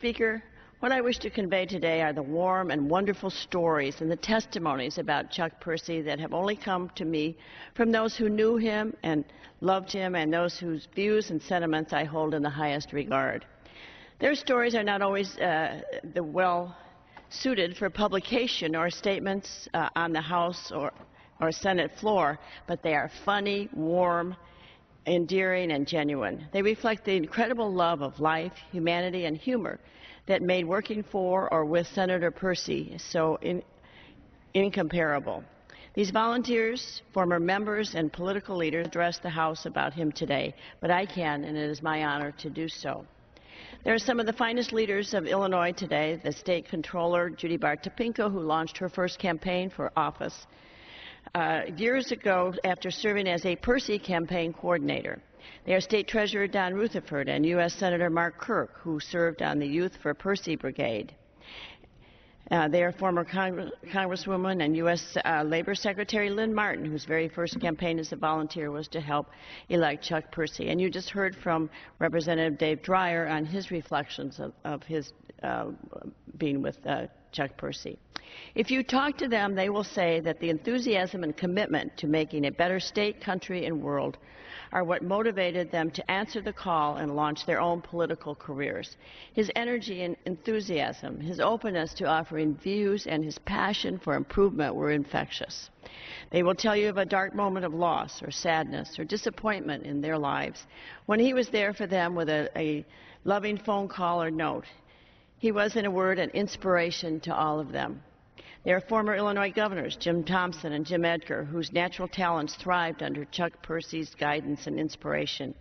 Speaker, what I wish to convey today are the warm and wonderful stories and the testimonies about Chuck Percy that have only come to me from those who knew him and loved him and those whose views and sentiments I hold in the highest regard. Their stories are not always well suited for publication or statements on the House or Senate floor, but they are funny, warm, endearing, and genuine. They reflect the incredible love of life, humanity, and humor that made working for or with Senator Percy so incomparable. These volunteers, former members, and political leaders address the House about him today, but I can, and it is my honor to do so. There are some of the finest leaders of Illinois today, the State Comptroller, Judy Baar Topinka, who launched her first campaign for office years ago after serving as a Percy campaign coordinator. They are State Treasurer Don Rutherford and U.S. Senator Mark Kirk, who served on the Youth for Percy Brigade. They are former Congresswoman and U.S. Labor Secretary Lynn Martin, whose very first campaign as a volunteer was to help elect Chuck Percy. And you just heard from Representative Dave Dreyer on his reflections of his being with Chuck Percy. If you talk to them, they will say that the enthusiasm and commitment to making a better state, country, and world are what motivated them to answer the call and launch their own political careers. His energy and enthusiasm, his openness to offering views, and his passion for improvement were infectious. They will tell you of a dark moment of loss or sadness or disappointment in their lives when he was there for them with a loving phone call or note. He was, in a word, an inspiration to all of them. They are former Illinois governors, Jim Thompson and Jim Edgar, whose natural talents thrived under Chuck Percy's guidance and inspiration.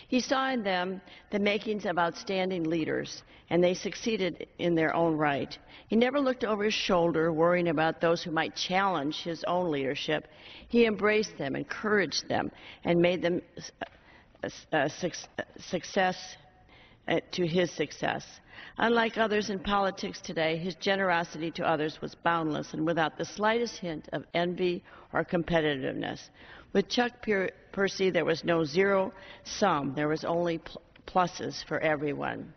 He saw in them the makings of outstanding leaders, and they succeeded in their own right. He never looked over his shoulder, worrying about those who might challenge his own leadership. He embraced them, encouraged them, and made them to his success. Unlike others in politics today, his generosity to others was boundless and without the slightest hint of envy or competitiveness. With Chuck Percy, there was no zero sum. There was only pluses for everyone.